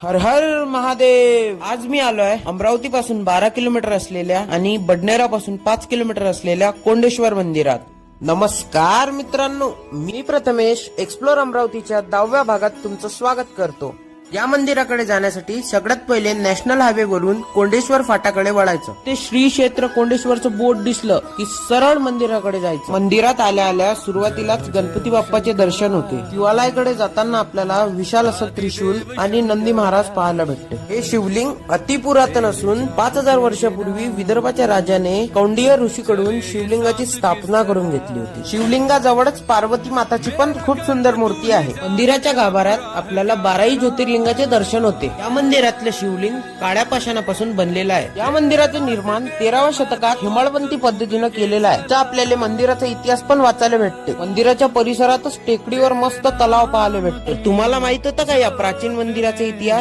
हर हर महादेव. आज मी आलोय अमरावती पासून 12 किलोमीटर असलेल्या आणि बडनेरा पासून 5 किलोमीटर असलेल्या कोंडेश्वर मंदिरात. नमस्कार मित्रांनो, मी प्रथमेश एक्सप्लोर अमरावतीच्या 10व्या भागात तुमचं स्वागत करतो. या मंदिराकडे जाण्यासाठी सगळ्यात पहिले नॅशनल हायवे वरून कोंडेश्वर फाटाकडे वळायचं. ते श्री क्षेत्र कोंडेश्वरचं बोर्ड दिसलं की सरळ मंदिराकडे जायचं. मंदिरात आल्या आल्या सुरुवातीलाच गणपती बाप्पाचे दर्शन होते. शिवालयाकडे जाताना आपल्याला विशाल असं त्रिशूल आणि नंदी महाराज पाहायला भेटते. हे शिवलिंग अतिपुरातन असून 5000 वर्षापूर्वी विदर्भाच्या राजाने कौंडिय ऋषीकडून शिवलिंगाची स्थापना करून घेतली होती. शिवलिंगाजवळच पार्वती माताची पण खूप सुंदर मूर्ती आहे. मंदिराच्या गाभाऱ्यात आपल्याला 12 ज्योतिर्लिंगाचे दर्शन होते. या मंदिरातलं शिवलिंग काळ्या पाषाणापासून बनलेलं आहे. या मंदिराचं निर्माण 13व्या शतकात हेमाडपंथी पद्धतीनं केलेलं आहे. तर आपल्याला मंदिराचा इतिहास पण वाचायला भेटते. मंदिराच्या परिसरातच टेकडीवर मस्त तलाव पाहायला भेटते. तुम्हाला माहित होतं का या प्राचीन मंदिराचा इतिहास?